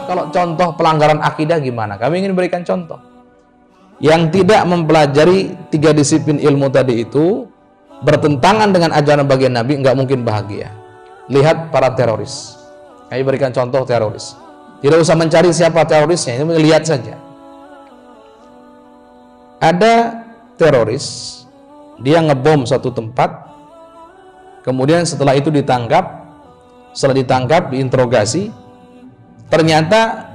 kalau contoh pelanggaran akidah gimana? Kami ingin berikan contoh. Yang tidak mempelajari 3 disiplin ilmu tadi itu bertentangan dengan ajaran bagian Nabi, nggak mungkin bahagia. Lihat para teroris. Kami berikan contoh teroris. Tidak usah mencari siapa terorisnya, ini lihat saja. Ada teroris, dia ngebom suatu tempat, kemudian setelah itu ditangkap. Setelah ditangkap, diinterogasi, ternyata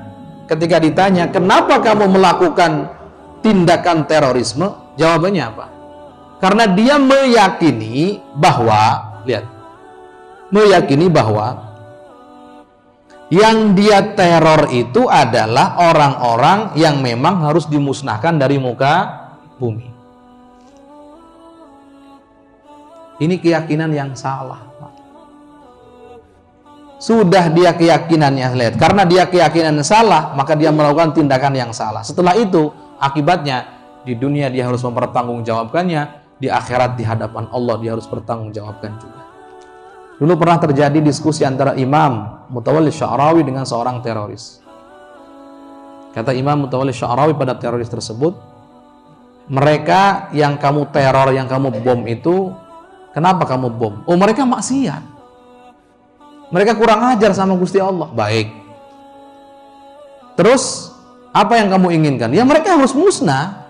ketika ditanya, kenapa kamu melakukan tindakan terorisme? Jawabannya apa? Karena dia meyakini bahwa, lihat, meyakini bahwa yang dia teror itu adalah orang-orang yang memang harus dimusnahkan dari muka bumi. Ini keyakinan yang salah. Sudah dia keyakinannya, lihat, karena dia keyakinan salah, maka dia melakukan tindakan yang salah. Setelah itu, akibatnya di dunia dia harus mempertanggungjawabkannya, di akhirat di hadapan Allah dia harus bertanggungjawabkan juga. Dulu pernah terjadi diskusi antara Imam Mutawalli Sya'rawi dengan seorang teroris. Kata Imam Mutawalli Sya'rawi pada teroris tersebut, mereka yang kamu teror, yang kamu bom itu, kenapa kamu bom? Oh, mereka maksiat. Mereka kurang ajar sama Gusti Allah. Baik. Terus, apa yang kamu inginkan? Ya mereka harus musnah.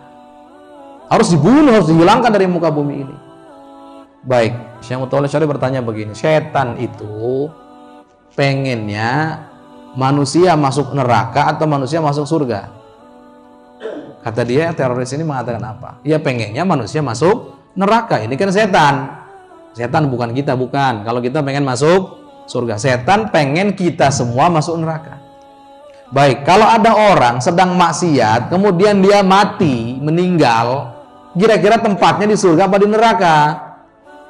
Harus dibunuh, harus dihilangkan dari muka bumi ini. Baik, Syekh Mutawalli Sya'rawi bertanya begini, setan itu pengennya manusia masuk neraka atau manusia masuk surga? Kata dia, teroris ini mengatakan apa? Ya pengennya manusia masuk neraka, ini kan setan. Setan bukan kita, bukan. Kalau kita pengen masuk surga, setan pengen kita semua masuk neraka. Baik, kalau ada orang sedang maksiat, kemudian dia mati, meninggal, kira-kira tempatnya di surga apa di neraka?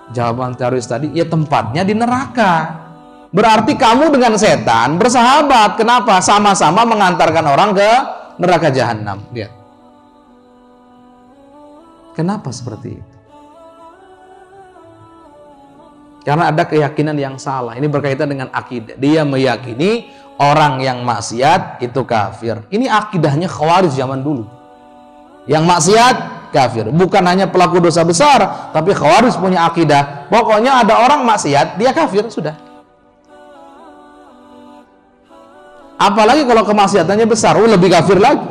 Jawaban teroris tadi, ya tempatnya di neraka. Berarti kamu dengan setan bersahabat. Kenapa? Sama-sama mengantarkan orang ke neraka jahanam. Lihat. Kenapa seperti itu? Karena ada keyakinan yang salah. Ini berkaitan dengan akidah. Dia meyakini orang yang maksiat itu kafir. Ini akidahnya Khawarij zaman dulu. Yang maksiat kafir. Bukan hanya pelaku dosa besar, tapi Khawarij punya akidah. Pokoknya ada orang maksiat, dia kafir, sudah. Apalagi kalau kemaksiatannya besar, lebih kafir lagi.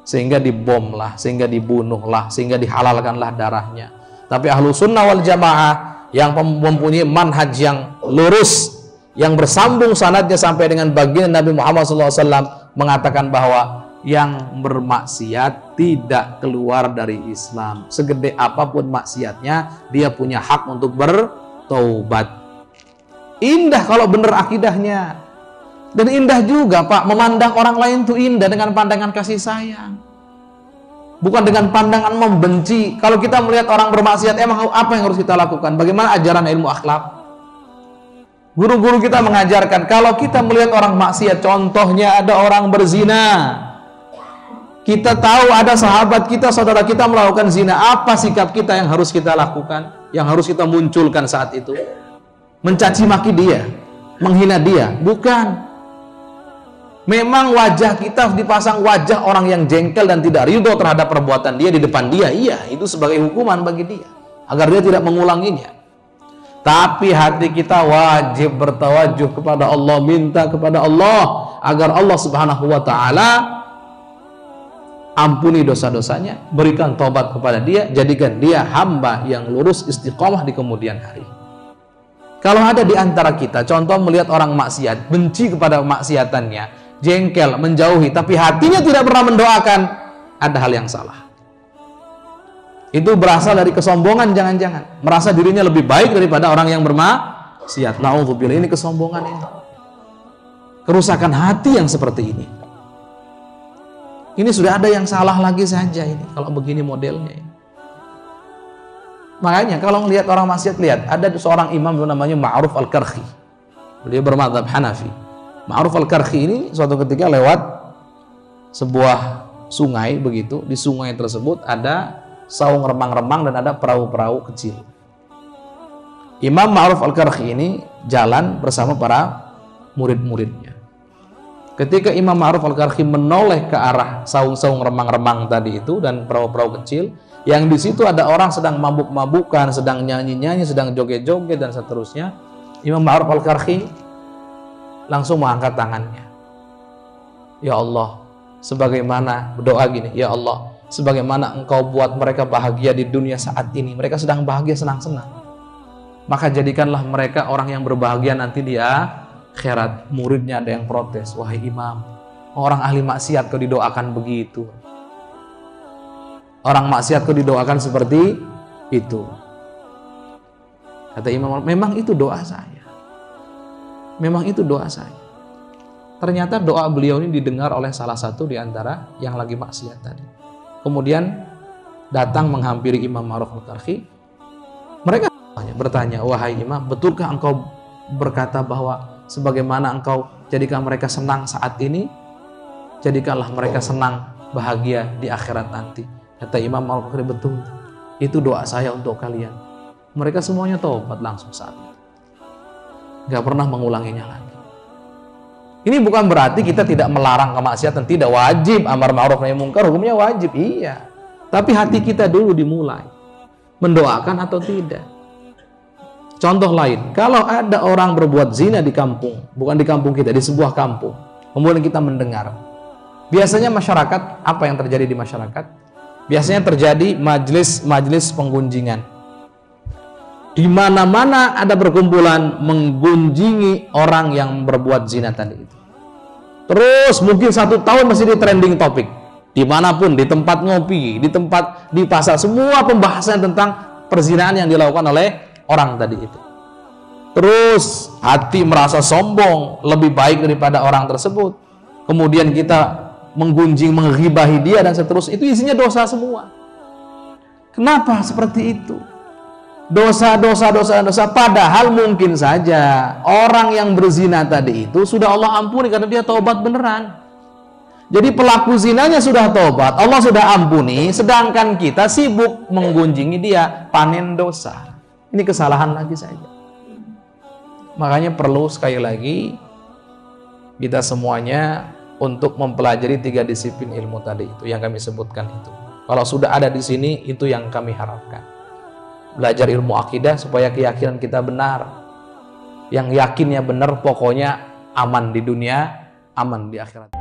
Sehingga dibomlah, sehingga dibunuhlah, sehingga dihalalkanlah darahnya. Tapi ahlu sunnah wal jamaah yang mempunyai manhaj yang lurus, yang bersambung sanadnya sampai dengan baginda Nabi Muhammad SAW, mengatakan bahwa yang bermaksiat tidak keluar dari Islam. Segede apapun maksiatnya, dia punya hak untuk bertaubat. Indah kalau benar akidahnya. Dan indah juga, Pak, memandang orang lain itu indah dengan pandangan kasih sayang. Bukan dengan pandangan membenci. Kalau kita melihat orang bermaksiat, emang apa yang harus kita lakukan? Bagaimana ajaran ilmu akhlak? Guru-guru kita mengajarkan, kalau kita melihat orang maksiat, contohnya ada orang berzina, kita tahu ada sahabat kita, saudara kita melakukan zina, apa sikap kita yang harus kita lakukan? Yang harus kita munculkan saat itu? Mencaci maki dia, menghina dia? Bukan. Memang wajah kita harus dipasang wajah orang yang jengkel dan tidak ridho terhadap perbuatan dia di depan dia. Iya, itu sebagai hukuman bagi dia, agar dia tidak mengulanginya. Tapi hati kita wajib bertawajuh kepada Allah, minta kepada Allah agar Allah Subhanahu wa ta'ala ampuni dosa-dosanya, berikan taubat kepada dia, jadikan dia hamba yang lurus istiqomah di kemudian hari. Kalau ada di antara kita, contoh melihat orang maksiat, benci kepada maksiatannya, jengkel, menjauhi, tapi hatinya tidak pernah mendoakan, ada hal yang salah. Itu berasal dari kesombongan, jangan-jangan merasa dirinya lebih baik daripada orang yang bermaksiat. Na'udzubillah, ini kesombongan ini. Kerusakan hati yang seperti ini. Ini sudah ada yang salah lagi saja ini, kalau begini modelnya ini. Makanya kalau melihat orang maksiat, lihat, ada seorang imam namanya Ma'ruf Al-Karkhi. Beliau bermadzhab Hanafi. Ma'ruf Al-Karkhi ini suatu ketika lewat sebuah sungai begitu, di sungai tersebut ada saung remang-remang dan ada perahu-perahu kecil. Imam Ma'ruf Al-Karkhi ini jalan bersama para murid-muridnya. Ketika Imam Ma'ruf Al-Qarhi menoleh ke arah saung-saung remang-remang tadi itu dan perahu-perahu kecil, yang di situ ada orang sedang mabuk-mabukan, sedang nyanyi-nyanyi, sedang joget-joget dan seterusnya, Imam Ma'ruf Al-Qarhi langsung mengangkat tangannya. Ya Allah, sebagaimana berdoa gini, ya Allah, sebagaimana Engkau buat mereka bahagia di dunia saat ini, mereka sedang bahagia, senang-senang, maka jadikanlah mereka orang yang berbahagia nanti di akhirat. Muridnya ada yang protes, wahai imam, orang ahli maksiat kau didoakan begitu, orang maksiat kau didoakan seperti itu. Kata imam, memang itu doa saya, memang itu doa saya. Ternyata doa beliau ini didengar oleh salah satu di antara yang lagi maksiat tadi. Kemudian datang menghampiri Imam Ma'ruf Al-Qarhi. Mereka bertanya, wahai imam, betulkah engkau berkata bahwa sebagaimana engkau jadikan mereka senang saat ini, jadikanlah mereka senang bahagia di akhirat nanti. Kata Imam Al-Qarhi, betul, itu doa saya untuk kalian. Mereka semuanya taubat langsung saat itu, gak pernah mengulanginya lagi. Ini bukan berarti kita tidak melarang kemaksiatan, tidak wajib amar ma'ruf nahi munkar, hukumnya wajib, iya. Tapi hati kita dulu dimulai, mendoakan atau tidak. Contoh lain, kalau ada orang berbuat zina di kampung, bukan di kampung kita, di sebuah kampung, kemudian kita mendengar, biasanya masyarakat, apa yang terjadi di masyarakat? Biasanya terjadi majelis penggunjingan. Di mana-mana ada perkumpulan menggunjingi orang yang berbuat zina tadi itu. Terus mungkin 1 tahun masih di trending topik. Dimanapun, di tempat ngopi, di pasar, semua pembahasan tentang perzinaan yang dilakukan oleh orang tadi itu. Terus hati merasa sombong, lebih baik daripada orang tersebut. Kemudian kita menggunjing, menghibahi dia dan seterusnya. Itu isinya dosa semua. Kenapa seperti itu? Dosa, padahal mungkin saja orang yang berzina tadi itu sudah Allah ampuni karena dia taubat beneran. Jadi pelaku zinanya sudah taubat, Allah sudah ampuni, sedangkan kita sibuk menggunjingi dia, panen dosa. Ini kesalahan lagi saja. Makanya perlu sekali lagi kita semuanya untuk mempelajari 3 disiplin ilmu tadi itu yang kami sebutkan itu. Kalau sudah ada di sini, itu yang kami harapkan. Belajar ilmu akidah supaya keyakinan kita benar. Yang yakinnya benar, pokoknya aman di dunia, aman di akhirat.